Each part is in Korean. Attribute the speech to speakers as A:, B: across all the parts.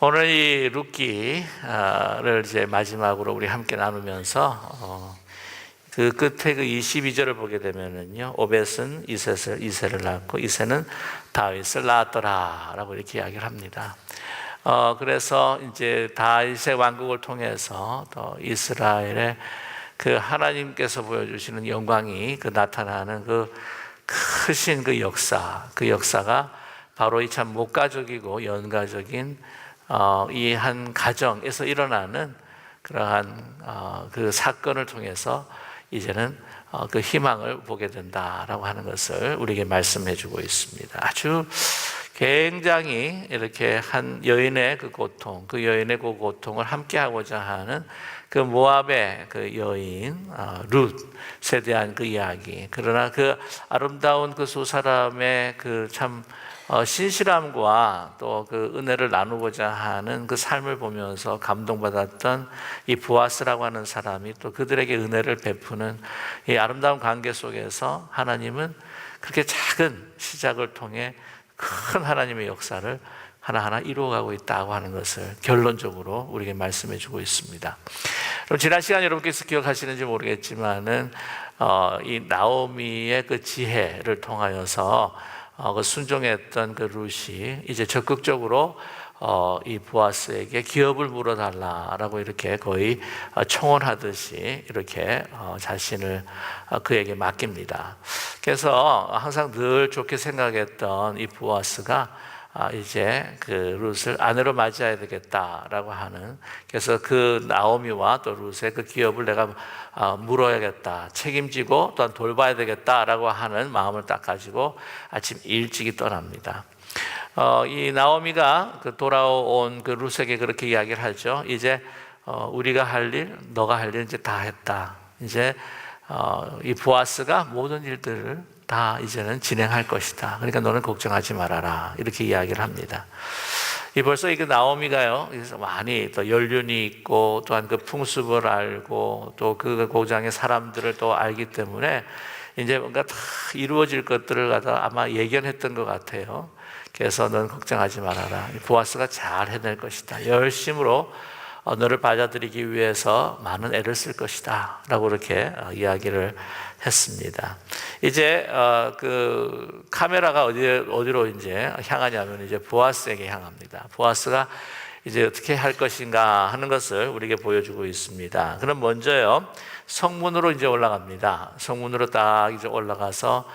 A: 오늘 이 룻기를 이제 마지막으로 우리 함께 나누면서 그 끝에 그 22절을 보게 되면은요, 오벳은 이새를 낳고 이새는 다윗을 낳았더라라고 이렇게 이야기를 합니다. 그래서 이제 다윗의 왕국을 통해서 또 이스라엘의 그 하나님께서 보여주시는 영광이 그 나타나는 그 크신 그 역사가 바로 이 참 목가적이고 연가적인 이 한 가정에서 일어나는 그러한 그 사건을 통해서 이제는 그 희망을 보게 된다라고 하는 것을 우리에게 말씀해 주고 있습니다. 아주 굉장히 이렇게 한 여인의 그 고통, 그 여인의 그 고통을 함께 하고자 하는 그 모압의 그 여인 룻에 대한 그 이야기. 그러나 그 아름다운 그 두 사람의 그 참 신실함과 또 그 은혜를 나누고자 하는 그 삶을 보면서 감동받았던 이 보아스라고 하는 사람이 또 그들에게 은혜를 베푸는 이 아름다운 관계 속에서 하나님은 그렇게 작은 시작을 통해 큰 하나님의 역사를 하나하나 이루어가고 있다고 하는 것을 결론적으로 우리에게 말씀해 주고 있습니다. 그럼 지난 시간 여러분께서 기억하시는지 모르겠지만은 이 나오미의 그 지혜를 통하여서 그 순종했던 그 룻이 이제 적극적으로 이 보아스에게 기업을 물어달라라고 이렇게 거의 청혼하듯이 이렇게 자신을 그에게 맡깁니다. 그래서 항상 늘 좋게 생각했던 이 보아스가 이제 그 룻을 아내로 맞이해야 되겠다라고 하는, 그래서 그 나오미와 또 룻의 그 기업을 내가 물어야겠다, 책임지고 또한 돌봐야 되겠다라고 하는 마음을 딱 가지고 아침 일찍이 떠납니다. 이 나오미가 그 돌아온 그 룻에게 그렇게 이야기를 하죠. 이제 우리가 할 일, 너가 할 일 이제 다 했다. 이제 이 보아스가 모든 일들을 다 이제는 진행할 것이다. 그러니까 너는 걱정하지 말아라. 이렇게 이야기를 합니다. 벌써 이 나오미가요, 많이 또 연륜이 있고 또한 그 풍습을 알고 또 그 고장의 사람들을 또 알기 때문에 이제 뭔가 다 이루어질 것들을 갖다 아마 예견했던 것 같아요. 그래서 넌 걱정하지 말아라. 보아스가 잘 해낼 것이다. 열심으로 너를 받아들이기 위해서 많은 애를 쓸 것이다 라고 이렇게 이야기를 했습니다. 이제 그 카메라가 어디로 이제 향하냐면 이제 보아스에게 향합니다. 보아스가 이제 어떻게 할 것인가 하는 것을 우리에게 보여주고 있습니다. 그럼 먼저요, 성문으로 이제 올라갑니다. 성문으로 딱 이제 올라가서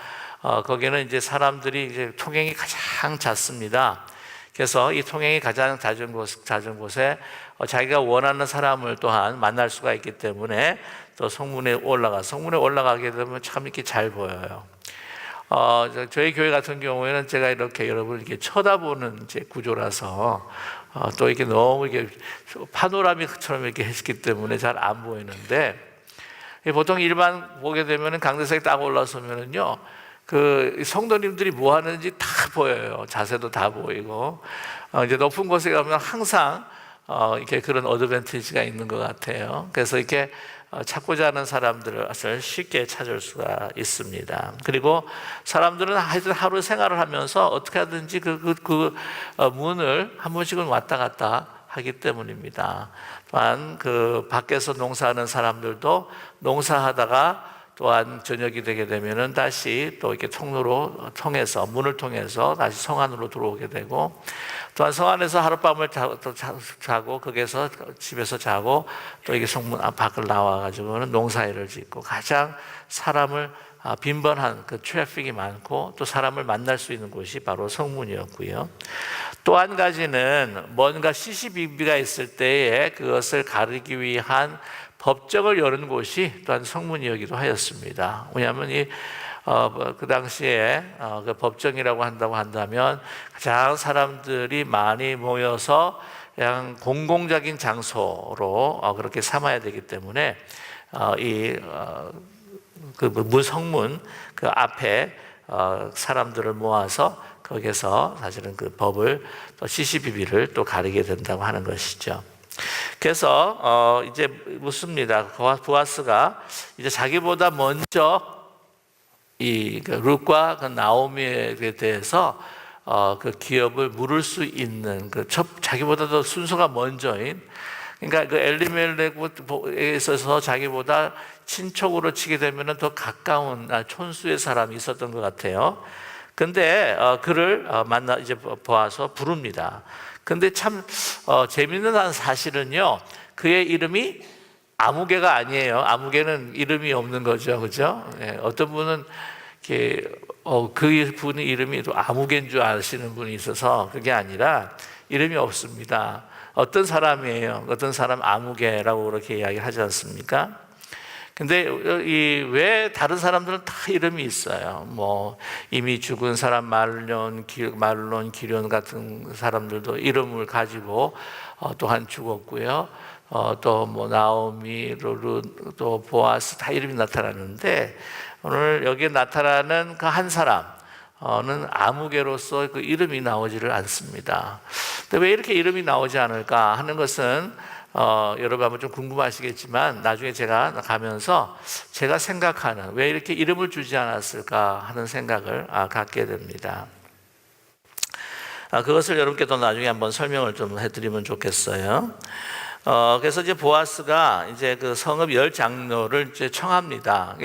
A: 거기는 이제 사람들이 이제 통행이 가장 잦습니다. 그래서 이 통행이 가장 잦은 곳에 자기가 원하는 사람을 또한 만날 수가 있기 때문에 또 성문에 올라가게 되면 참 이렇게 잘 보여요. 저희 교회 같은 경우에는 제가 이렇게 여러분을 이렇게 쳐다보는 이제 구조라서 또 이렇게 너무 이렇게 파노라믹처럼 이렇게 했기 때문에 잘 안 보이는데, 보통 일반 보게 되면은 강대상에 딱 올라서면은요, 그 성도님들이 뭐 하는지 다 보여요. 자세도 다 보이고, 이제 높은 곳에 가면 항상 이렇게 그런 어드밴티지가 있는 것 같아요. 그래서 이렇게 찾고자 하는 사람들을 쉽게 찾을 수가 있습니다. 그리고 사람들은 하여튼 하루 생활을 하면서 어떻게 하든지 그 문을 한 번씩은 왔다 갔다 하기 때문입니다. 또한 그 밖에서 농사하는 사람들도 농사하다가 또한 저녁이 되게 되면은 다시 또 이렇게 문을 통해서 다시 성 안으로 들어오게 되고, 또한 성 안에서 하룻밤을 자고 거기서 집에서 자고 또 이게 성문 밖을 나와가지고는 농사일을 짓고, 가장 사람을 빈번한 그 트래픽이 많고 또 사람을 만날 수 있는 곳이 바로 성문이었고요. 또 한 가지는 뭔가 시시비비가 있을 때에 그것을 가리기 위한 법정을 여는 곳이 또한 성문이었기도 하였습니다. 왜냐하면 그 당시에 그 법정이라고 한다면 가장 사람들이 많이 모여서 그냥 공공적인 장소로 그렇게 삼아야 되기 때문에 그 무성문 그 앞에 사람들을 모아서 거기서 사실은 그 법을 또 시시비비를 또 가리게 된다고 하는 것이죠. 그래서 이제 묻습니다. 보아스가 이제 자기보다 먼저 이 룻과 그 나오미에 대해서 그 기업을 물을 수 있는 자기보다 더 순서가 먼저인, 그러니까 그 엘리멜렉에 있어서 자기보다 친척으로 치게 되면 더 가까운 촌수의 사람이 있었던 것 같아요. 근데 그를 이제 보아서 부릅니다. 근데 참 재밌는 한 사실은요, 그의 이름이 아무개가 아니에요. 아무개는 이름이 없는 거죠, 그죠? 예, 어떤 분은 이렇게 그 분의 이름이 또 아무개인 줄 아시는 분이 있어서 그게 아니라 이름이 없습니다. 어떤 사람이에요? 어떤 사람 아무개라고 그렇게 이야기를 하지 않습니까? 근데 왜 다른 사람들은 다 이름이 있어요. 뭐 이미 죽은 사람 말론, 기련 같은 사람들도 이름을 가지고 또한 죽었고요. 또 뭐 나오미, 르룻, 또 보아스 다 이름이 나타나는데, 오늘 여기에 나타나는 그 한 사람은 아무개로서 그 이름이 나오지를 않습니다. 근데 왜 이렇게 이름이 나오지 않을까 하는 것은 여러분 아마 좀 궁금하시겠지만, 나중에 제가 가면서 제가 생각하는 왜 이렇게 이름을 주지 않았을까 하는 생각을 갖게 됩니다. 그것을 여러분께도 나중에 한번 설명을 좀 해드리면 좋겠어요. 그래서 이제 보아스가 이제 그 성읍 10장로를 이제 청합니다.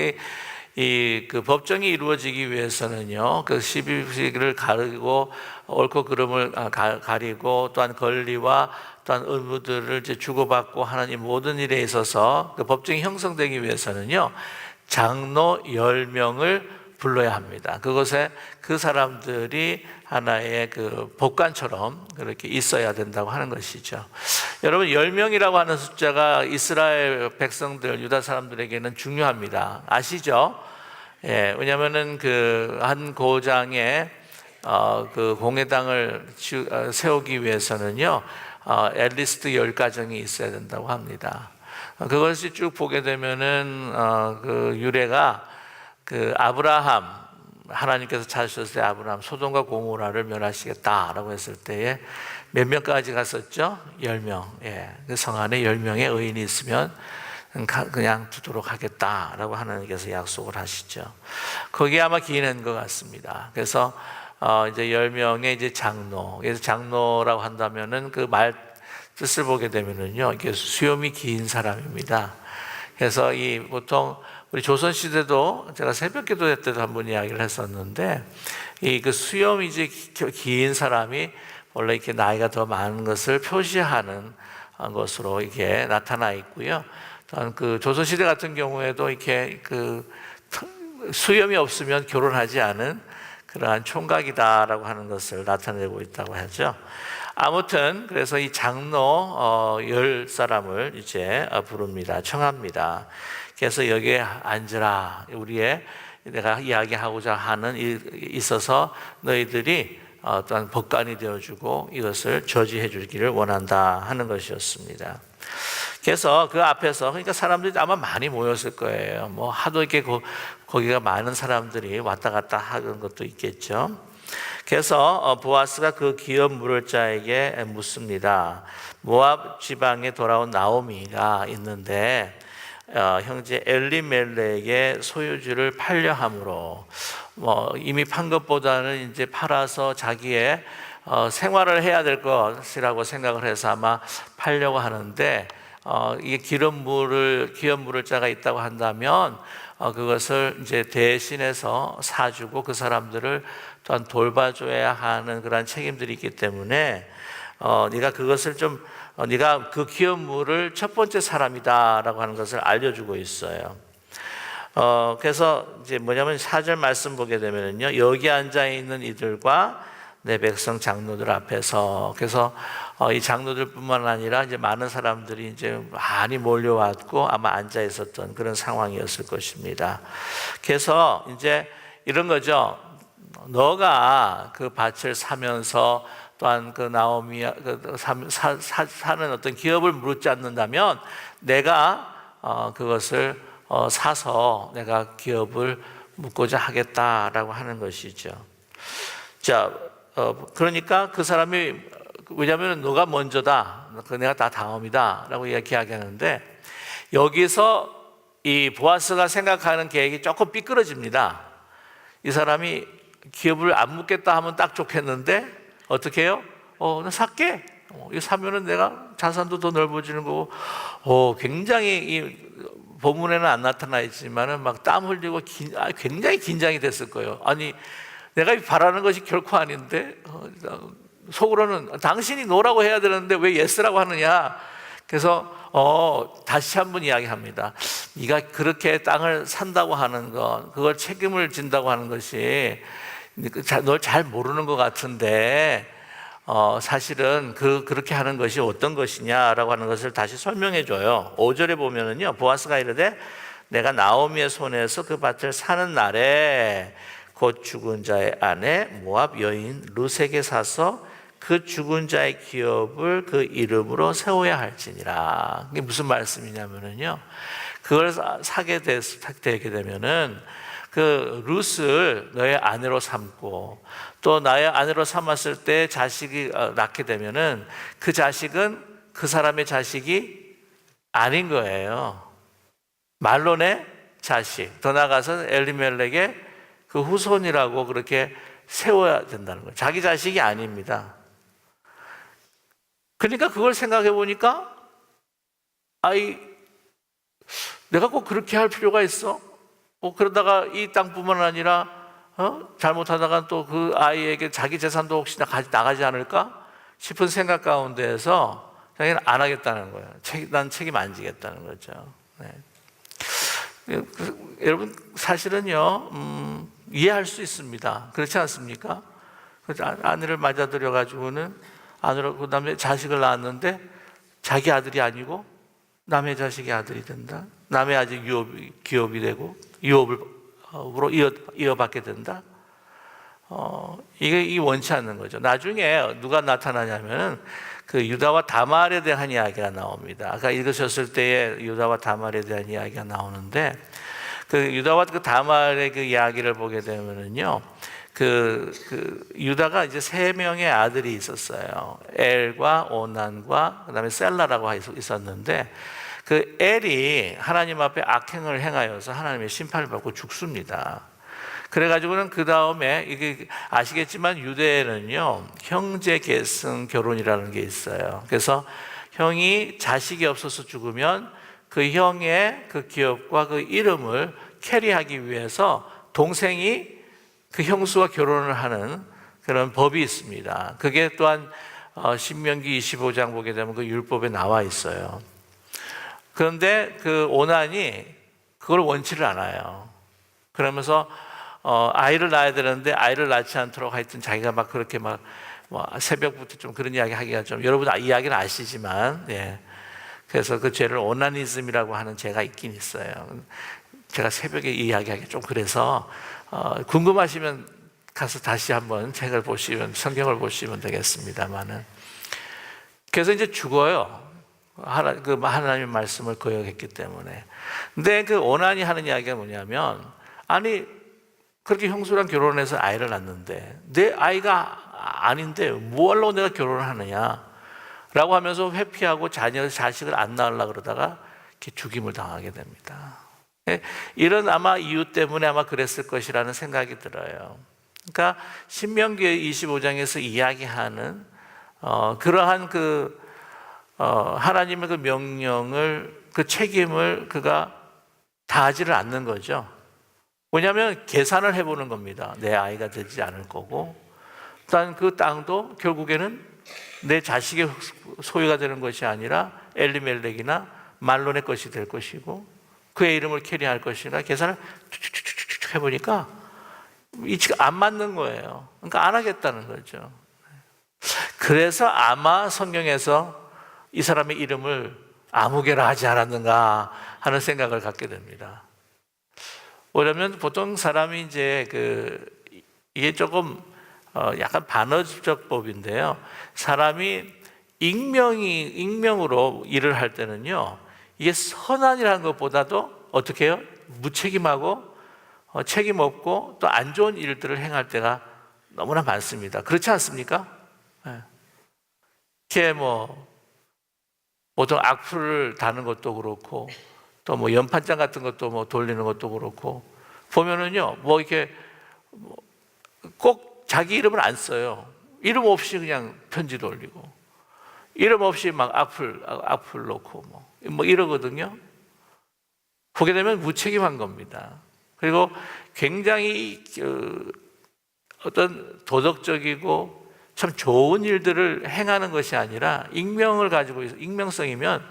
A: 그 법정이 이루어지기 위해서는요, 그 12지기를 가리고 옳고 그름을 가리고, 또한 권리와 또한 의무들을 이제 주고받고 하는 이 모든 일에 있어서 그 법정이 형성되기 위해서는요, 장로 10명을 불러야 합니다. 그것에 그 사람들이 하나의 그 법관처럼 그렇게 있어야 된다고 하는 것이죠. 여러분, 10명이라고 하는 숫자가 이스라엘 백성들, 유다 사람들에게는 중요합니다. 아시죠? 예, 왜냐하면은 그 한 고장에 그 공회당을 세우기 위해서는요, 앨리스트 10가정이 있어야 된다고 합니다. 그것이 쭉 보게 되면은 그 유래가 그 아브라함, 하나님께서 찾으셨을 때 아브라함 소돔과 고모라를 멸하시겠다라고 했을 때에 몇 명까지 갔었죠? 10명. 예, 그 성 안에 10명의 의인이 있으면 그냥 두도록 하겠다라고 하나님께서 약속을 하시죠. 거기에 아마 기인한 것 같습니다. 그래서 이제 10명의 이제 장로, 그래서 장로라고 한다면은 그 말 뜻을 보게 되면은요, 이게 수염이 긴 사람입니다. 그래서 보통 우리 조선 시대도 제가 새벽기도 때도 한번 이야기를 했었는데, 그 수염이 이제 긴 사람이 원래 이렇게 나이가 더 많은 것을 표시하는 것으로 이렇게 나타나 있고요. 또한 그 조선 시대 같은 경우에도 이렇게 그 수염이 없으면 결혼하지 않은 그러한 총각이다라고 하는 것을 나타내고 있다고 하죠. 아무튼 그래서 이 장로 10사람을 이제 부릅니다. 청합니다. 그래서 여기에 앉으라. 내가 이야기하고자 하는 일이 있어서 너희들이 또한 법관이 되어주고 이것을 저지해 주기를 원한다 하는 것이었습니다. 그래서 그 앞에서, 그러니까 사람들이 아마 많이 모였을 거예요. 뭐 하도 이렇게 거기가 많은 사람들이 왔다 갔다 하는 것도 있겠죠. 그래서 보아스가 그 기업 물을 자에게 묻습니다. 모압 지방에 돌아온 나오미가 있는데 형제 엘리멜렉의 소유주를 팔려 함으로, 이미 판 것보다는 이제 팔아서 자기의 생활을 해야 될 것이라고 생각을 해서 아마 팔려고 하는데, 이게 기업 물을 자가 있다고 한다면 그것을 이제 대신해서 사주고 그 사람들을 또한 돌봐줘야 하는 그런 책임들이 있기 때문에 네가 그것을 네가 그 기업 물을 첫 번째 사람이다라고 하는 것을 알려주고 있어요. 그래서 이제 뭐냐면 4절 말씀 보게 되면요, 여기 앉아 있는 이들과 내 백성 장로들 앞에서, 그래서 이 장로들뿐만 아니라 이제 많은 사람들이 이제 많이 몰려왔고 아마 앉아 있었던 그런 상황이었을 것입니다. 그래서 이제 이런 거죠. 너가 그 밭을 사면서 또한 그 나오미 사는 어떤 기업을 묻지 않는다면 내가 그것을 사서 내가 기업을 묻고자 하겠다라고 하는 것이죠. 자, 그러니까 그 사람이, 왜냐하면 너가 먼저다, 내가 다 다음이다 라고 이야기하는데, 여기서 이 보아스가 생각하는 계획이 조금 삐뚤어집니다. 이 사람이 기업을 안 묻겠다 하면 딱 좋겠는데 어떻게 해요? 나 살게. 이거 사면은 내가 자산도 더 넓어지는 거고. 굉장히 이 본문에는 안 나타나 있지만은 막 땀 흘리고 굉장히 긴장이 됐을 거예요. 아니 내가 바라는 것이 결코 아닌데 속으로는 당신이 노라고 해야 되는데 왜 예스라고 하느냐. 그래서 다시 한번 이야기합니다. 네가 그렇게 땅을 산다고 하는 것, 그걸 책임을 진다고 하는 것이 널 잘 모르는 것 같은데 사실은 그렇게 하는 것이 어떤 것이냐라고 하는 것을 다시 설명해 줘요. 5절에 보면은요, 보아스가 이르되 내가 나오미의 손에서 그 밭을 사는 날에 곧 죽은 자의 아내 모압 여인 룻에게 사서 그 죽은 자의 기업을 그 이름으로 세워야 할지니라. 이게 무슨 말씀이냐면은요, 그걸 사게 되게 되면은 그 룻을 너의 아내로 삼고 또 나의 아내로 삼았을 때 자식이 낳게 되면은 그 자식은 그 사람의 자식이 아닌 거예요. 말론의 자식, 더 나아가서 엘리멜렉의 그 후손이라고 그렇게 세워야 된다는 거예요. 자기 자식이 아닙니다. 그러니까 그걸 생각해 보니까 내가 꼭 그렇게 할 필요가 있어? 그러다가 이 땅뿐만 아니라 잘못하다가 또 그 아이에게 자기 재산도 혹시나 나가지 않을까 싶은 생각 가운데에서 자기는 안 하겠다는 거예요. 난 책임 안 지겠다는 거죠. 네. 여러분 사실은요 이해할 수 있습니다. 그렇지 않습니까? 아내를 맞아들여 가지고는 아내로 그다음에 자식을 낳았는데 자기 아들이 아니고 남의 자식의 아들이 된다. 남의 아직 기업이 되고 유업으로 이어받게 된다. 이게 원치 않는 거죠. 나중에 누가 나타나냐면 그 유다와 다말에 대한 이야기가 나옵니다. 아까 읽으셨을 때에 유다와 다말에 대한 이야기가 나오는데 그 유다와 그 다말의 그 이야기를 보게 되면은요. 그 유다가 이제 3명의 아들이 있었어요. 엘과 오난과 그다음에 셀라라고 있었는데 그 엘이 하나님 앞에 악행을 행하여서 하나님의 심판을 받고 죽습니다. 그래가지고는 그 다음에 이게 아시겠지만 유대에는요 형제 계승 결혼이라는 게 있어요. 그래서 형이 자식이 없어서 죽으면 그 형의 그 기업과 그 이름을 캐리하기 위해서 동생이 그 형수와 결혼을 하는 그런 법이 있습니다. 그게 또한 신명기 25장 보게 되면 그 율법에 나와 있어요. 그런데 그 오난이 그걸 원치를 않아요. 그러면서 아이를 낳아야 되는데 아이를 낳지 않도록 하여튼 자기가 막 그렇게 막 새벽부터 좀 그런 이야기 하기가 좀 여러분 이야기는 아시지만 예. 그래서 그 죄를 오나니즘이라고 하는 죄가 있긴 있어요. 제가 새벽에 이야기하기 좀 그래서 궁금하시면 가서 다시 한번 책을 보시면 성경을 보시면 되겠습니다만은 그래서 이제 죽어요. 하나님의 말씀을 거역했기 때문에. 근데 그 오난이 하는 이야기가 뭐냐면 아니 그렇게 형수랑 결혼해서 아이를 낳는데 내 아이가 아닌데 뭐하려고 내가 결혼을 하느냐 라고 하면서 회피하고 자식을 안 낳으려고 그러다가 이렇게 죽임을 당하게 됩니다. 이런 아마 이유 때문에 아마 그랬을 것이라는 생각이 들어요. 그러니까 신명기 25장에서 이야기하는 그러한 하나님의 그 명령을 그 책임을 그가 다하지를 않는 거죠. 왜냐하면 계산을 해보는 겁니다. 내 아이가 되지 않을 거고 일단 그 땅도 결국에는 내 자식의 소유가 되는 것이 아니라 엘리멜렉이나 말론의 것이 될 것이고 그의 이름을 캐리할 것이라 계산을 쭉쭉쭉쭉 해보니까 이치가 안 맞는 거예요. 그러니까 안 하겠다는 거죠. 그래서 아마 성경에서 이 사람의 이름을 아무개라 하지 않았는가 하는 생각을 갖게 됩니다. 왜냐하면 보통 사람이 이제 이게 조금 약간 반어적 법인데요. 사람이 익명으로 일을 할 때는요, 이게 선한이라는 것보다도 어떻게 해요? 무책임하고 책임 없고 또 안 좋은 일들을 행할 때가 너무나 많습니다. 그렇지 않습니까? 이렇게 보통 악플을 다는 것도 그렇고 또 연판장 같은 것도 돌리는 것도 그렇고 보면은요, 이렇게 꼭 자기 이름을 안 써요. 이름 없이 그냥 편지도 올리고, 이름 없이 막 악플 놓고 뭐 이러거든요. 보게 되면 무책임한 겁니다. 그리고 굉장히 어떤 도덕적이고 참 좋은 일들을 행하는 것이 아니라 익명을 가지고 있어, 익명성이면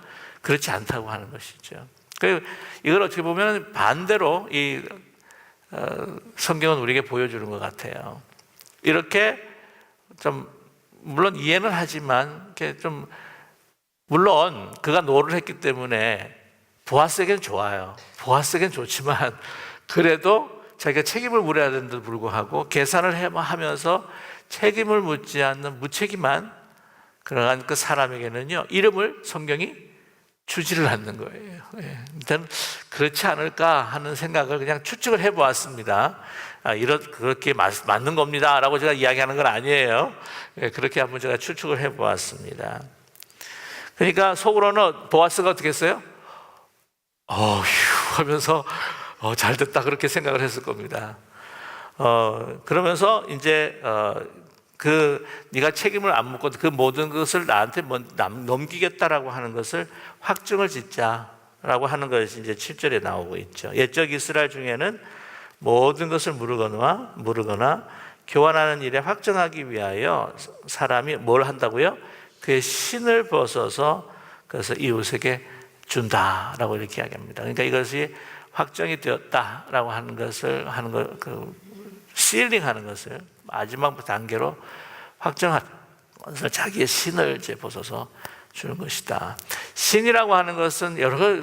A: 그렇지 않다고 하는 것이죠. 그리고 이걸 어떻게 보면 반대로 이 성경은 우리에게 보여주는 것 같아요. 이렇게 좀 물론 이해는 하지만 이렇게 좀 물론 그가 노를 했기 때문에 보아스에게는 좋아요. 보아스에게는 좋지만 그래도 자기가 책임을 물어야 되는데도 불구하고 계산을 하면서 책임을 묻지 않는 무책임한 그러한 그 사람에게는요, 이름을 성경이 주지를 않는 거예요. 일단 그렇지 않을까 하는 생각을 그냥 추측을 해보았습니다. 그렇게 맞는 겁니다 라고 제가 이야기하는 건 아니에요. 그렇게 한번 제가 추측을 해보았습니다. 그러니까 속으로는 보아스가 어떻게 했어요? 휴 하면서 잘 됐다 그렇게 생각을 했을 겁니다. 그러면서 이제 네가 책임을 안 묻고 그 모든 것을 나한테 넘기겠다라고 하는 것을 확증을 짓자라고 하는 것이 이제 7절에 나오고 있죠. 옛적 이스라엘 중에는 모든 것을 물으거나 교환하는 일에 확정하기 위하여 사람이 뭘 한다고요? 그의 신을 벗어서 그래서 이웃에게 준다라고 이렇게 이야기합니다. 그러니까 이것이 확정이 되었다라고 하는 것을 시일링하는 것을 마지막 단계로 확정하는 것을 자기의 신을 이제 벗어서 주는 것이다. 신이라고 하는 것은 여러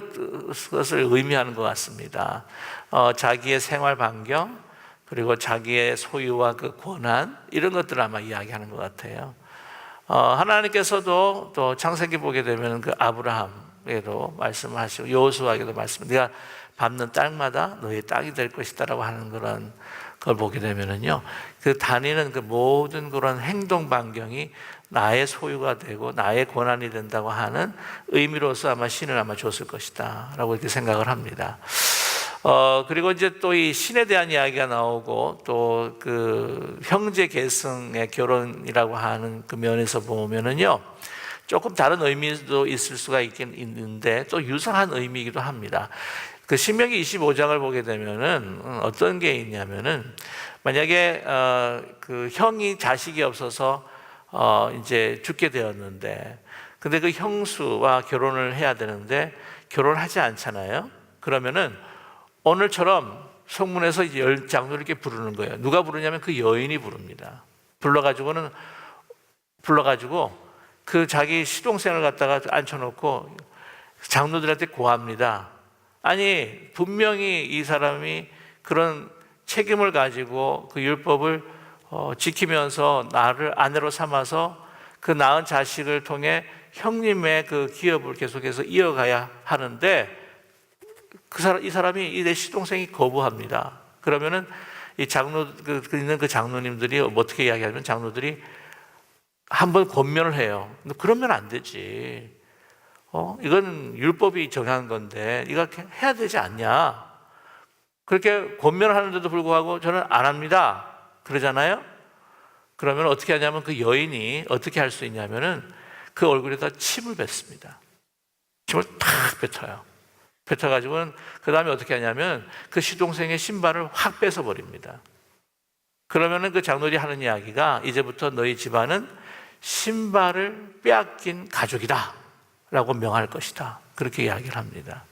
A: 것을 의미하는 것 같습니다. 자기의 생활 반경, 그리고 자기의 소유와 그 권한, 이런 것들을 아마 이야기하는 것 같아요. 하나님께서도 또 창세기 보게 되면 그 아브라함에게도 말씀하시고 여호수아에게도 네가 밟는 땅마다 너의 땅이 될 것이다라고 하는 그런 걸 보게 되면은요, 그 다니는 그 모든 그런 행동 반경이 나의 소유가 되고 나의 권한이 된다고 하는 의미로서 아마 신을 아마 줬을 것이다라고 이렇게 생각을 합니다. 그리고 이제 또 이 신에 대한 이야기가 나오고 또 그 형제 계승의 결혼이라고 하는 그 면에서 보면은요, 조금 다른 의미도 있을 수가 있긴 있는데 또 유사한 의미이기도 합니다. 그 신명기 25장을 보게 되면은 어떤 게 있냐면은 만약에 그 형이 자식이 없어서 이제 죽게 되었는데, 근데 그 형수와 결혼을 해야 되는데 결혼하지 않잖아요. 그러면은 오늘처럼 성문에서 이제 열 장로를 이렇게 부르는 거예요. 누가 부르냐면 그 여인이 부릅니다. 불러가지고 그 자기 시동생을 갖다가 앉혀놓고 장로들한테 고합니다. 아니, 분명히 이 사람이 그런 책임을 가지고 그 율법을 지키면서 나를 아내로 삼아서 그 낳은 자식을 통해 형님의 그 기업을 계속해서 이어가야 하는데 이 사람이 내 시동생이 거부합니다. 그러면은 이 있는 그 장로님들이 어떻게 이야기하면 장로들이 한번 권면을 해요. 그러면 안 되지. 이건 율법이 정한 건데 이거 해야 되지 않냐. 그렇게 권면을 하는데도 불구하고 저는 안 합니다 그러잖아요. 그러면 어떻게 하냐면 그 여인이 어떻게 할 수 있냐면은 그 얼굴에다 침을 뱉습니다. 침을 탁 뱉어요. 뱉어가지고는 그 다음에 어떻게 하냐면 그 시동생의 신발을 확 뺏어버립니다. 그러면은 그 장로들이 하는 이야기가 이제부터 너희 집안은 신발을 빼앗긴 가족이다 라고 명할 것이다, 그렇게 이야기를 합니다.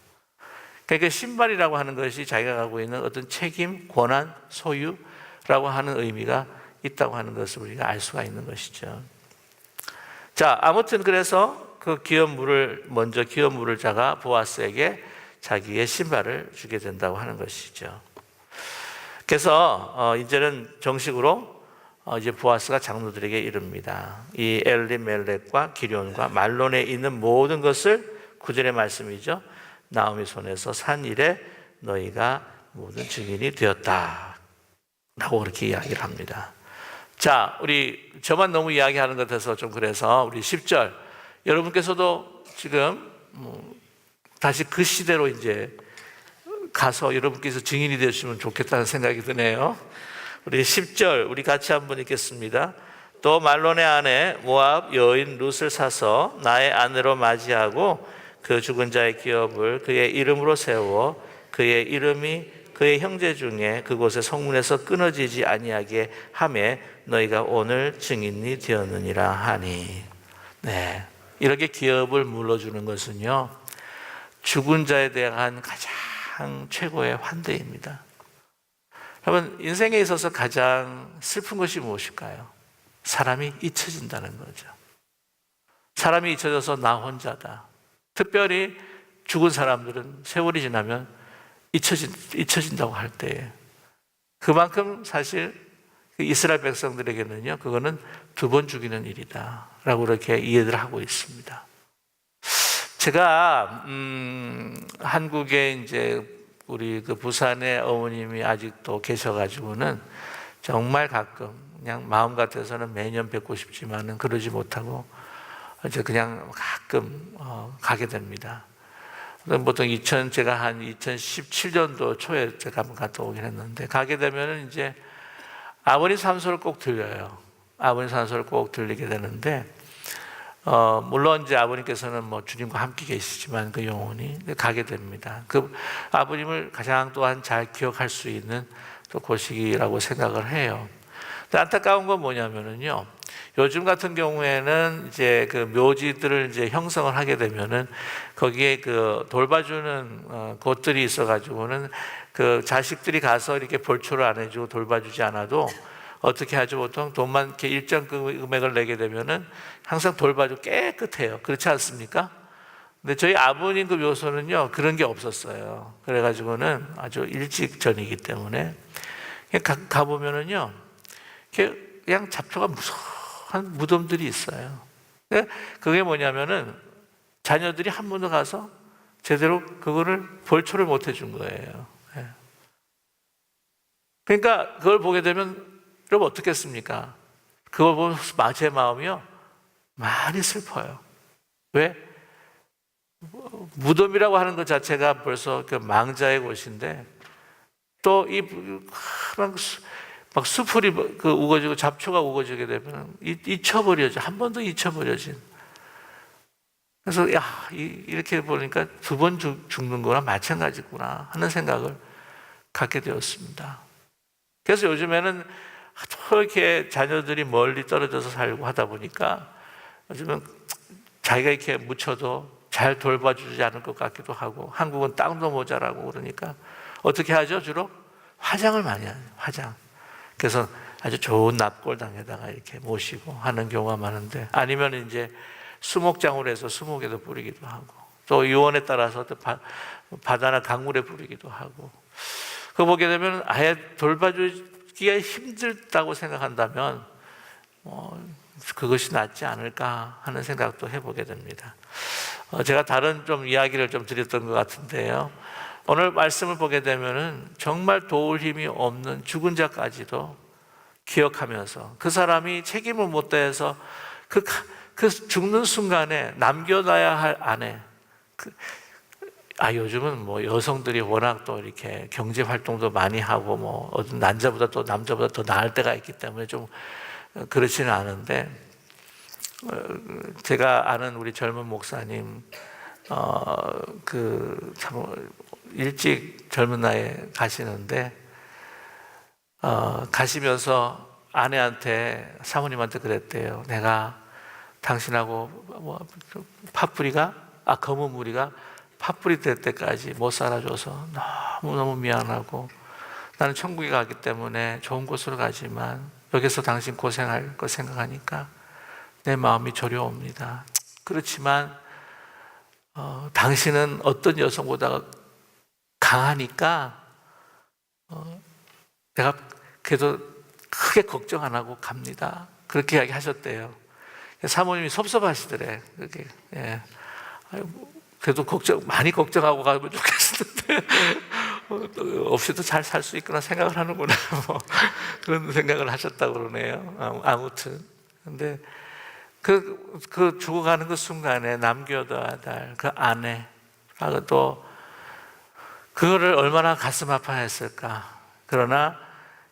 A: 그러니까 신발이라고 하는 것이 자기가 갖고 있는 어떤 책임, 권한, 소유라고 하는 의미가 있다고 하는 것을 우리가 알 수가 있는 것이죠. 자, 아무튼 그래서 그 기업 물을 자가 보아스에게 자기의 신발을 주게 된다고 하는 것이죠. 그래서 이제는 정식으로 이제 보아스가 장로들에게 이릅니다. 이 엘리멜렉과 기럨과 말론에 있는 모든 것을 9절의 말씀이죠. 나오미 손에서 산 일에 너희가 모든 증인이 되었다 라고 그렇게 이야기를 합니다. 자, 저만 너무 이야기하는 것 같아서 좀 그래서 우리 10절, 여러분께서도 지금 다시 그 시대로 이제 가서 여러분께서 증인이 되시면 좋겠다는 생각이 드네요. 우리 10절 우리 같이 한번 읽겠습니다. 또 말론의 아내 모압 여인 룻을 사서 나의 아내로 맞이하고 그 죽은 자의 기업을 그의 이름으로 세워 그의 이름이 그의 형제 중에 그곳의 성문에서 끊어지지 아니하게 하매 너희가 오늘 증인이 되었느니라 하니. 네, 이렇게 기업을 물러주는 것은요, 죽은 자에 대한 가장 최고의 환대입니다. 여러분, 인생에 있어서 가장 슬픈 것이 무엇일까요? 사람이 잊혀진다는 거죠. 사람이 잊혀져서 나 혼자다. 특별히 죽은 사람들은 세월이 지나면 잊혀진다고 할 때에 그만큼 사실 이스라엘 백성들에게는요, 그거는 2번 죽이는 일이다 라고 이렇게 이해를 하고 있습니다. 제가 한국에 이제 우리 그 부산에 어머님이 아직도 계셔가지고는 정말 가끔 그냥 마음 같아서는 매년 뵙고 싶지만은 그러지 못하고 이제 그냥 가끔 가게 됩니다. 보통 제가 한 2017년도 초에 제가 한번 갔다 오긴 했는데, 가게 되면은 이제 아버님 산소를 꼭 들려요. 아버님 산소를 꼭 들리게 되는데, 물론 이제 아버님께서는 뭐 주님과 함께 계시지만 그 영혼이 가게 됩니다. 그 아버님을 가장 또한 잘 기억할 수 있는 또 곳이라고 생각을 해요. 안타까운 건 뭐냐면은요, 요즘 같은 경우에는 이제 그 묘지들을 이제 형성을 하게 되면은 거기에 그 돌봐주는 곳들이 있어가지고는 그 자식들이 가서 이렇게 벌초를 안 해주고 돌봐주지 않아도 어떻게 하죠? 보통 돈만 이렇게 일정 금액을 내게 되면은 항상 돌봐주고 깨끗해요. 그렇지 않습니까? 근데 저희 아버님 그 묘소는요, 그런 게 없었어요. 그래가지고는 아주 일찍 전이기 때문에 가보면은요, 그냥 잡초가 무서운 무덤들이 있어요. 그게 뭐냐면은 자녀들이 한 번도 가서 제대로 그거를 벌초를 못 해준 거예요. 그러니까 그걸 보게 되면 여러분 어떻겠습니까? 그걸 보면 제 마음이요, 많이 슬퍼요. 왜? 무덤이라고 하는 것 자체가 벌써 그 망자의 곳인데, 또 막 수풀이 그 우거지고 잡초가 우거지게 되면 잊혀버려져. 한 번 더 잊혀버려진. 그래서 이렇게 보니까 2번 죽는 거랑 마찬가지구나 하는 생각을 갖게 되었습니다. 그래서 요즘에는 이렇게 자녀들이 멀리 떨어져서 살고 하다 보니까 요즘은 자기가 이렇게 묻혀도 잘 돌봐주지 않을 것 같기도 하고, 한국은 땅도 모자라고 그러니까 어떻게 하죠? 주로 화장을 많이 하죠. 화장. 그래서 아주 좋은 납골당에다가 이렇게 모시고 하는 경우가 많은데, 아니면 이제 수목장으로 해서 수목에도 뿌리기도 하고, 또 유원에 따라서 또 바다나 강물에 뿌리기도 하고. 그거 보게 되면 아예 돌봐주기가 힘들다고 생각한다면 그것이 낫지 않을까 하는 생각도 해보게 됩니다. 제가 다른 좀 이야기를 좀 드렸던 것 같은데요, 오늘 말씀을 보게 되면은 정말 도울 힘이 없는 죽은 자까지도 기억하면서 그 사람이 책임을 못 다해서 그 죽는 순간에 남겨놔야 할 아내, 요즘은 뭐 여성들이 워낙 또 이렇게 경제 활동도 많이 하고 뭐 어떤 남자보다 더 나을 때가 있기 때문에 좀 그렇지는 않은데, 제가 아는 우리 젊은 목사님, 참 일찍 젊은 나이에 가시는데, 가시면서 아내한테, 사모님한테 그랬대요. 내가 당신하고 검은 무리가 팥뿌리 될 때까지 못 살아줘서 너무너무 미안하고, 나는 천국에 가기 때문에 좋은 곳으로 가지만 여기서 당신 고생할 거 생각하니까 내 마음이 저려옵니다. 그렇지만 당신은 어떤 여성보다 강하니까 내가 그래도 크게 걱정 안 하고 갑니다. 그렇게 이야기하셨대요. 사모님이 섭섭하시더래. 그렇게. 그래도 많이 걱정하고 가면 좋겠는데 없이도 잘 살 수 있구나 생각을 하는구나, 뭐 그런 생각을 하셨다고 그러네요. 아무튼 근데 그 죽어가는 그 순간에 남겨둬야 될 그 아내, 또 그거를 얼마나 가슴 아파했을까. 그러나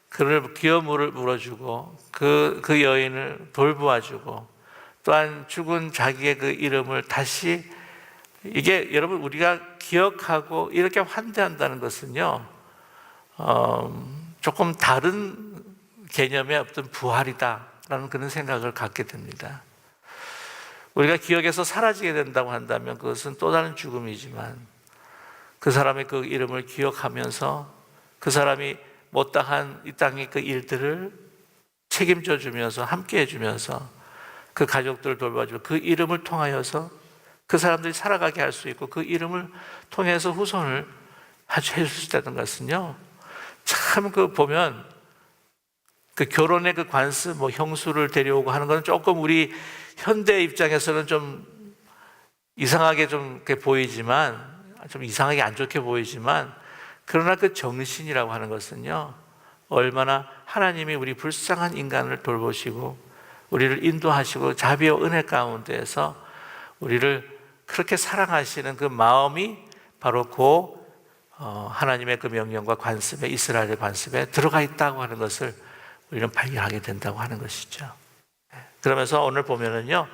A: 그를 기어 물어주고 그 여인을 돌보아주고 또한 죽은 자기의 그 이름을 다시, 이게 여러분 우리가 기억하고 이렇게 환대한다는 것은요, 조금 다른 개념의 어떤 부활이다라는 그런 생각을 갖게 됩니다. 우리가 기억에서 사라지게 된다고 한다면 그것은 또 다른 죽음이지만, 그 사람의 그 이름을 기억하면서 그 사람이 못다한 이 땅의 그 일들을 책임져 주면서 함께 해주면서 그 가족들을 돌봐주고 그 이름을 통하여서 그 사람들이 살아가게 할 수 있고 그 이름을 통해서 후손을 해줄 수 있다는 것은요, 참 그 보면 그 결혼의 그 관습, 뭐 형수를 데려오고 하는 건 조금 우리 현대 입장에서는 좀 이상하게 좀 이렇게 보이지만, 좀 이상하게 안 좋게 보이지만, 그러나 그 정신이라고 하는 것은요, 얼마나 하나님이 우리 불쌍한 인간을 돌보시고 우리를 인도하시고 자비와 은혜 가운데에서 우리를 그렇게 사랑하시는 그 마음이 바로 그 하나님의 그 명령과 관습에, 이스라엘의 관습에 들어가 있다고 하는 것을 우리는 발견하게 된다고 하는 것이죠. 그러면서 오늘 보면은요,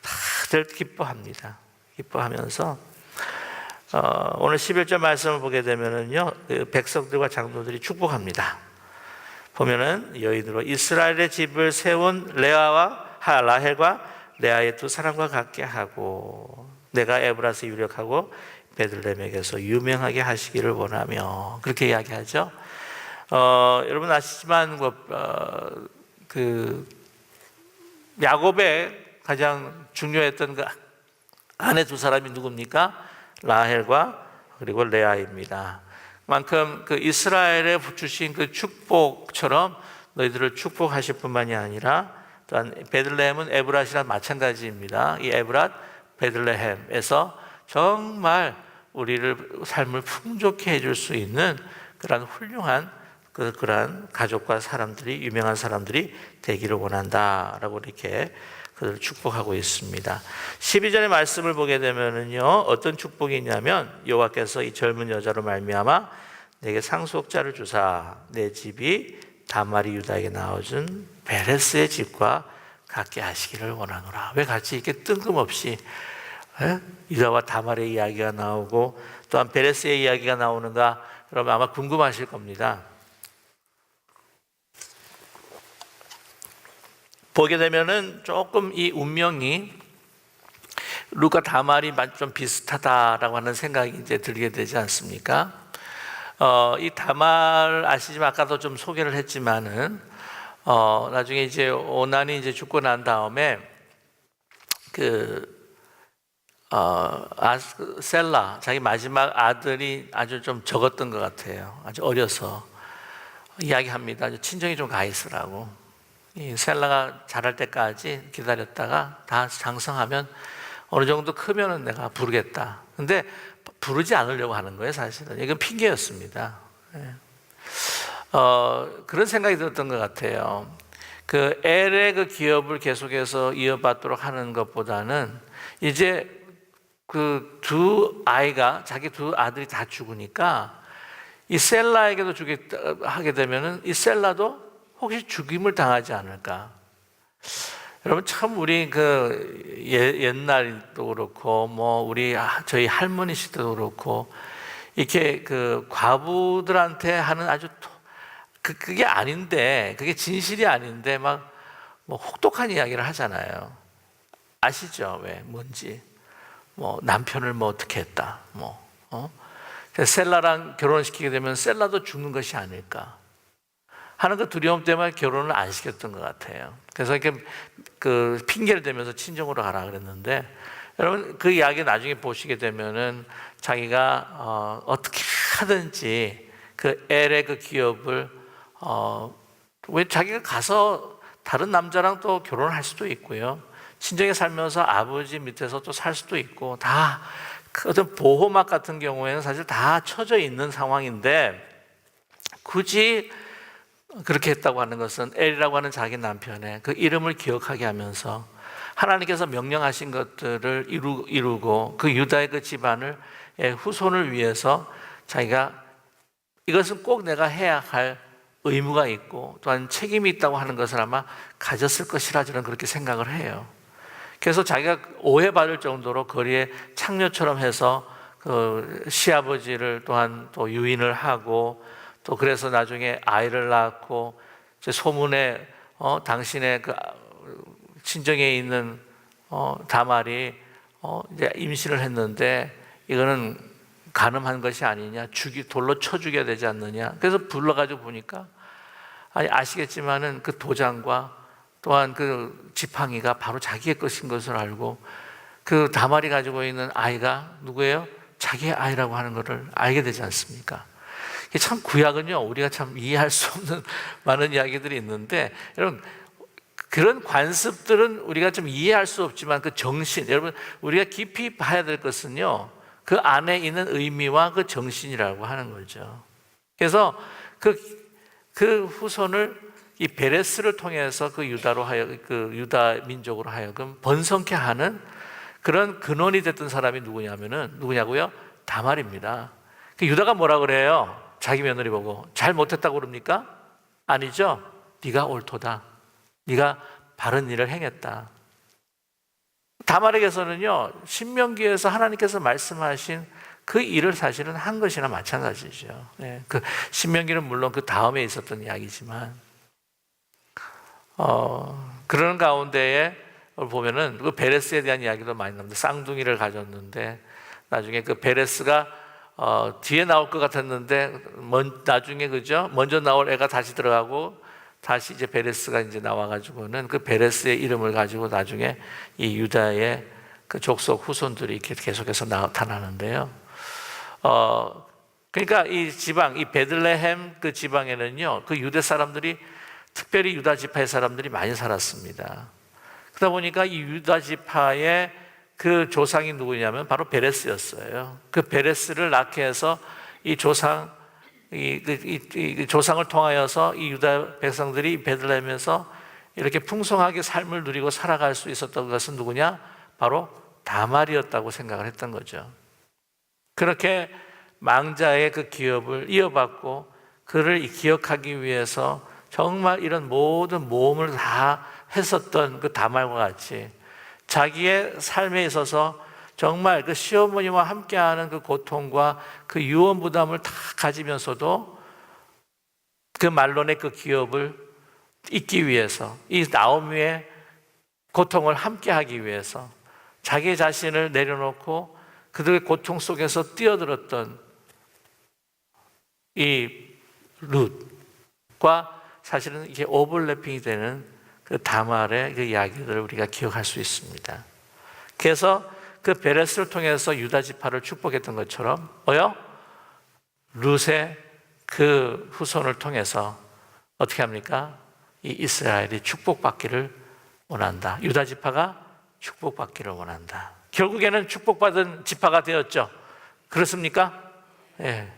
A: 다들 기뻐합니다. 기뻐하면서 오늘 11절 말씀을 보게 되면은요, 그 백성들과 장로들이 축복합니다. 보면은 여인으로 이스라엘의 집을 세운 라헬과 레아의 두 사람과 같게 하고 내가 에브라스 유력하고 베들레헴에게서 유명하게 하시기를 원하며, 그렇게 이야기하죠. 여러분 아시지만 그 야곱의 가장 중요했던 그 아내 두 사람이 누굽니까? 라헬과 그리고 레아입니다. 그만큼 그 이스라엘에 주신 그 축복처럼 너희들을 축복하실 뿐만이 아니라 또한 베들레헴은 에브랏이랑 마찬가지입니다. 이 에브랏 베들레헴에서 정말 우리를 삶을 풍족해 해줄 수 있는 그러한 훌륭한 그러한 가족과 사람들이, 유명한 사람들이 되기를 원한다라고 이렇게 그들을 축복하고 있습니다. 12절의 말씀을 보게 되면은요, 어떤 축복이 있냐면 여호와께서 이 젊은 여자로 말미암아 내게 상속자를 주사 내 집이 다말이 유다에게 낳아준 베레스의 집과 같게 하시기를 원하노라. 왜 같이 이렇게 뜬금없이 유다와 다말의 이야기가 나오고 또한 베레스의 이야기가 나오는가, 여러분 아마 궁금하실 겁니다. 보게 되면은 조금 이 운명이 루카 다말이 좀 비슷하다라고 하는 생각이 이제 들게 되지 않습니까? 이 다말 아시지만 아까도 좀 소개를 했지만은 나중에 이제 오난이 이제 죽고 난 다음에 셀라 자기 마지막 아들이 아주 좀 적었던 것 같아요. 아주 어려서 이야기합니다. 친정이 좀 가 있으라고. 이 셀라가 자랄 때까지 기다렸다가 다 장성하면 어느 정도 크면은 내가 부르겠다. 근데 부르지 않으려고 하는 거예요, 사실은. 이건 핑계였습니다. 그런 생각이 들었던 것 같아요. 그 엘의 그 기업을 계속해서 이어받도록 하는 것보다는 이제 그 두 아이가, 자기 두 아들이 다 죽으니까 이 셀라에게도 하게 되면은 이 셀라도 혹시 죽임을 당하지 않을까? 여러분 참 우리 그 옛날도 그렇고 뭐 우리 저희 할머니 시대도 그렇고 이렇게 그 과부들한테 하는 아주 그게 아닌데, 그게 진실이 아닌데 막 뭐 혹독한 이야기를 하잖아요. 아시죠? 왜 뭔지. 뭐 남편을 뭐 어떻게 했다. 셀라랑 결혼시키게 되면 셀라도 죽는 것이 아닐까 하는 그 두려움 때문에 결혼을 안 시켰던 것 같아요. 그래서 이렇게 그 핑계를 대면서 친정으로 가라 그랬는데, 여러분 그 이야기 나중에 보시게 되면은 자기가 어떻게 하든지 그 엘의 그 기업을 왜 자기가 가서 다른 남자랑 또 결혼을 할 수도 있고요. 친정에 살면서 아버지 밑에서 또 살 수도 있고, 다 어떤 보호막 같은 경우에는 사실 다 쳐져 있는 상황인데 굳이 그렇게 했다고 하는 것은 엘이라고 하는 자기 남편의 그 이름을 기억하게 하면서 하나님께서 명령하신 것들을 이루고 그 유다의 그 집안을 후손을 위해서 자기가 이것은 꼭 내가 해야 할 의무가 있고 또한 책임이 있다고 하는 것을 아마 가졌을 것이라 저는 그렇게 생각을 해요. 그래서 자기가 오해받을 정도로 거리에 창녀처럼 해서 그 시아버지를 또한 또 유인을 하고, 또 그래서 나중에 아이를 낳고, 소문에 당신의 그 친정에 있는 다말이 이제 임신을 했는데 이거는 간음한 것이 아니냐, 돌로 쳐 죽여야 되지 않느냐. 그래서 불러가지고 보니까, 아니 아시겠지만은 그 도장과 또한 그 지팡이가 바로 자기의 것인 것을 알고, 그 다말이 가지고 있는 아이가 누구예요? 자기의 아이라고 하는 것을 알게 되지 않습니까? 참 구약은요, 우리가 참 이해할 수 없는 많은 이야기들이 있는데, 여러분 그런 관습들은 우리가 좀 이해할 수 없지만 그 정신, 여러분 우리가 깊이 봐야 될 것은요, 그 안에 있는 의미와 그 정신이라고 하는 거죠. 그래서 그 후손을 이 베레스를 통해서 그 유다 민족으로 하여금 번성케 하는 그런 근원이 됐던 사람이 누구냐고요? 다말입니다. 그 유다가 뭐라 그래요? 자기 며느리 보고 잘못했다고 그럽니까? 아니죠. 네가 옳도다. 네가 바른 일을 행했다. 다말에게서는요, 신명기에서 하나님께서 말씀하신 그 일을 사실은 한 것이나 마찬가지죠. 그 신명기는 물론 그 다음에 있었던 이야기지만, 그런 가운데에 보면은 그 베레스에 대한 이야기도 많이 나옵니다. 쌍둥이를 가졌는데 나중에 그 베레스가 뒤에 나올 것 같았는데 나중에 그죠? 먼저 나올 애가 다시 들어가고 다시 이제 베레스가 이제 나와가지고는 그 베레스의 이름을 가지고 나중에 이 유다의 그 족속 후손들이 이렇게 계속해서 나타나는데요. 그러니까 이 지방, 이 베들레헴 그 지방에는요, 그 유대 사람들이, 특별히 유다 지파의 사람들이 많이 살았습니다. 그러다 보니까 이 유다 지파의 그 조상이 누구냐면 바로 베레스였어요. 그 베레스를 낳게 해서 이 조상을 통하여서 이 유다 백성들이 베들레헴에서 이렇게 풍성하게 삶을 누리고 살아갈 수 있었던 것은 누구냐? 바로 다말이었다고 생각을 했던 거죠. 그렇게 망자의 그 기업을 이어받고 그를 기억하기 위해서 정말 이런 모든 모험을 다 했었던 그 다말과 같이 자기의 삶에 있어서 정말 그 시어머니와 함께하는 그 고통과 그 유언 부담을 다 가지면서도 그 말론의 그 기업을 잊기 위해서, 이 나오미의 고통을 함께하기 위해서 자기 자신을 내려놓고 그들의 고통 속에서 뛰어들었던 이 룻과 사실은 이게 오버래핑이 되는 그 다말의 그 이야기들을 우리가 기억할 수 있습니다. 그래서 그 베레스를 통해서 유다 지파를 축복했던 것처럼 룻의 그 후손을 통해서 어떻게 합니까? 이 이스라엘이 축복받기를 원한다. 유다 지파가 축복받기를 원한다. 결국에는 축복받은 지파가 되었죠. 그렇습니까? 예.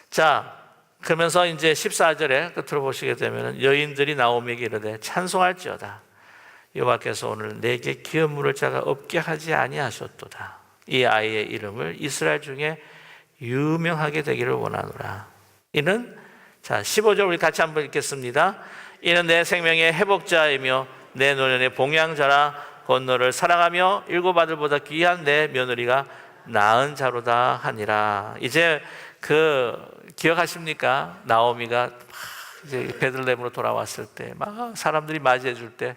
A: 자, 그러면서 이제 14절에 끝으로 보시게 되면 여인들이 나오미에게 이르되 찬송할지어다. 여호와께서 오늘 내게 기업 물을 자가 없게 하지 아니하셨도다. 이 아이의 이름을 이스라엘 중에 유명하게 되기를 원하노라. 이는, 자 15절 우리 같이 한번 읽겠습니다. 이는 내 생명의 회복자이며 내 노년의 봉양자라. 곧 너를 사랑하며 일곱 아들보다 귀한 내 며느리가 낳은 자로다 하니라. 이제 기억하십니까? 나오미가 이제 베들레헴으로 돌아왔을 때 막 사람들이 맞이해 줄 때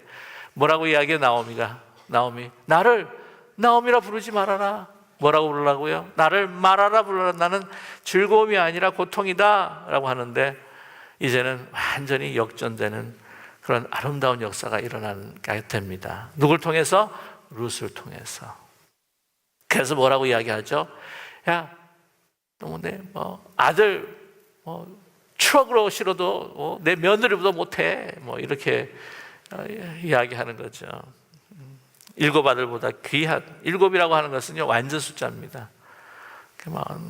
A: 뭐라고 이야기해? 나오미 나를 나오미라 부르지 말아라. 뭐라고 부르라고요? 나를 말하라 불러라. 나는 즐거움이 아니라 고통이다 라고 하는데, 이제는 완전히 역전되는 그런 아름다운 역사가 일어나게 됩니다. 누굴 통해서? 룻을 통해서. 그래서 뭐라고 이야기하죠? 야, 너무 내 아들 추억으로 실어도 내 며느리보다 못해. 이렇게 이야기하는 거죠. 일곱 아들보다 귀한, 일곱이라고 하는 것은요 완전 숫자입니다.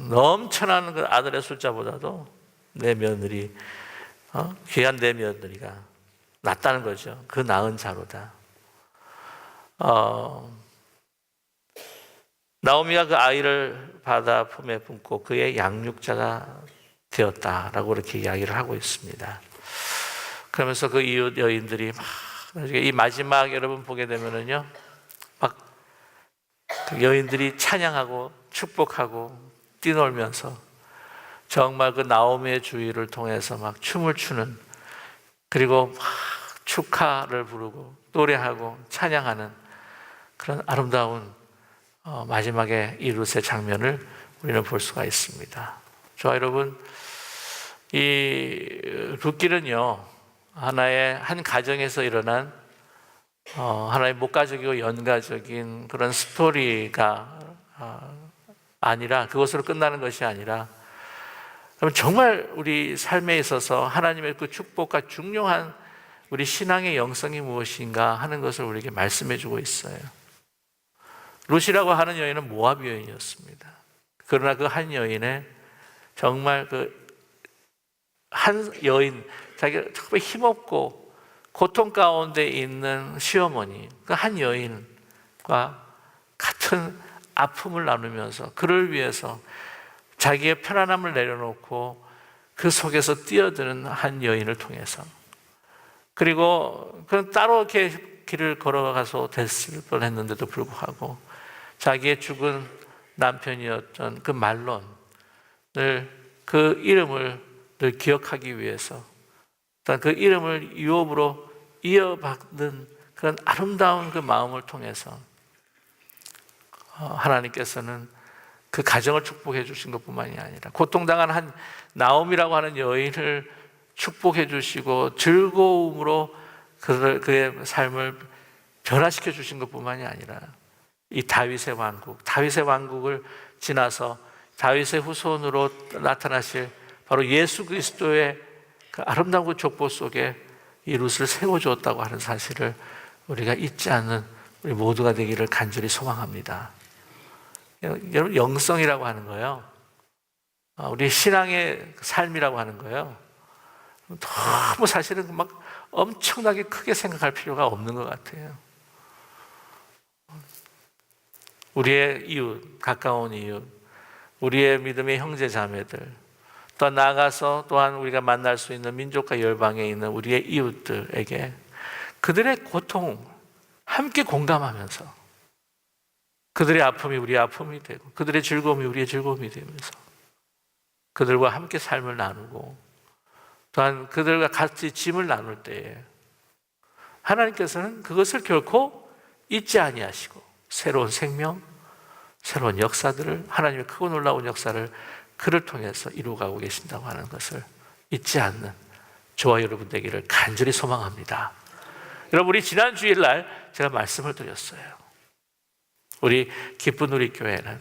A: 넘쳐나는 그 아들의 숫자보다도 내 며느리, 귀한 내 며느리가 낫다는 거죠. 그 낳은 자로다. 나오미가 그 아이를 받아 품에 품고 그의 양육자가 되었다라고 그렇게 이야기를 하고 있습니다. 그러면서 그 이웃 여인들이 막 이 마지막 여러분 보게 되면은요, 막 그 여인들이 찬양하고 축복하고 뛰놀면서 정말 그 나오미의 주의를 통해서 막 춤을 추는, 그리고 막 축하를 부르고 노래하고 찬양하는 그런 아름다운 마지막에 이 룻의 장면을 우리는 볼 수가 있습니다. 저와 여러분, 이 룻길은요, 하나의 한 가정에서 일어난 하나의 목가적이고 연가적인 그런 스토리가 아니라, 그것으로 끝나는 것이 아니라, 정말 우리 삶에 있어서 하나님의 그 축복과 중요한 우리 신앙의 영성이 무엇인가 하는 것을 우리에게 말씀해 주고 있어요. 룻이라고 하는 여인은 모압 여인이었습니다. 그러나 그 한 여인의 정말 그 한 여인, 자기가 정말 힘없고 고통 가운데 있는 시어머니, 그 한 여인과 같은 아픔을 나누면서 그를 위해서 자기의 편안함을 내려놓고 그 속에서 뛰어드는 한 여인을 통해서, 그리고 그는 따로 이렇게 길을 걸어가서 됐을 뻔했는데도 불구하고 자기의 죽은 남편이었던 그 말론을, 그 이름을 늘 기억하기 위해서, 그 이름을 유업으로 이어받는 그런 아름다운 그 마음을 통해서 하나님께서는 그 가정을 축복해 주신 것뿐만이 아니라 고통당한 한 나옴이라고 하는 여인을 축복해 주시고 즐거움으로 그의 삶을 변화시켜 주신 것뿐만이 아니라 이 다윗의 왕국을 지나서 다윗의 후손으로 나타나실 바로 예수 그리스도의 그 아름다운 그 족보 속에 이 룻을 세워주었다고 하는 사실을 우리가 잊지 않는 우리 모두가 되기를 간절히 소망합니다. 여러분, 영성이라고 하는 거예요, 우리 신앙의 삶이라고 하는 거예요, 너무 사실은 막 엄청나게 크게 생각할 필요가 없는 것 같아요. 우리의 이웃, 가까운 이웃, 우리의 믿음의 형제 자매들, 또 나아가서 또한 우리가 만날 수 있는 민족과 열방에 있는 우리의 이웃들에게 그들의 고통을 함께 공감하면서 그들의 아픔이 우리의 아픔이 되고 그들의 즐거움이 우리의 즐거움이 되면서 그들과 함께 삶을 나누고 또한 그들과 같이 짐을 나눌 때에 하나님께서는 그것을 결코 잊지 아니하시고 새로운 생명, 새로운 역사들을, 하나님의 크고 놀라운 역사를 그를 통해서 이루어가고 계신다고 하는 것을 잊지 않는 저와 여러분 되기를 간절히 소망합니다. 여러분, 우리 지난 주일날 제가 말씀을 드렸어요. 우리 기쁜 우리 교회는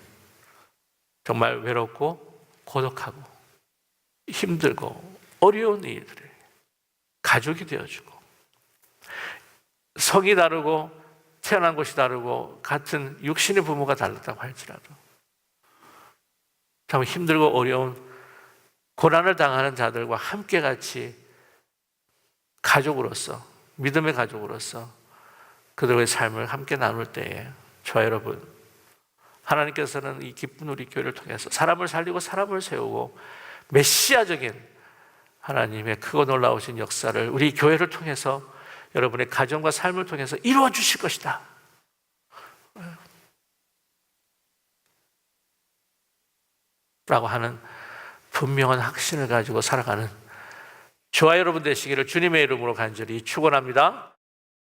A: 정말 외롭고 고독하고 힘들고 어려운 이들을 가족이 되어주고, 성이 다르고 태어난 곳이 다르고 같은 육신의 부모가 다르다고 할지라도 참 힘들고 어려운 고난을 당하는 자들과 함께 같이 가족으로서, 믿음의 가족으로서 그들의 삶을 함께 나눌 때에 저와 여러분, 하나님께서는 이 기쁜 우리 교회를 통해서 사람을 살리고 사람을 세우고 메시아적인 하나님의 크고 놀라우신 역사를 우리 교회를 통해서 여러분의 가정과 삶을 통해서 이루어 주실 것이다 라고 하는 분명한 확신을 가지고 살아가는 저와 여러분 되시기를 주님의 이름으로 간절히 축원합니다.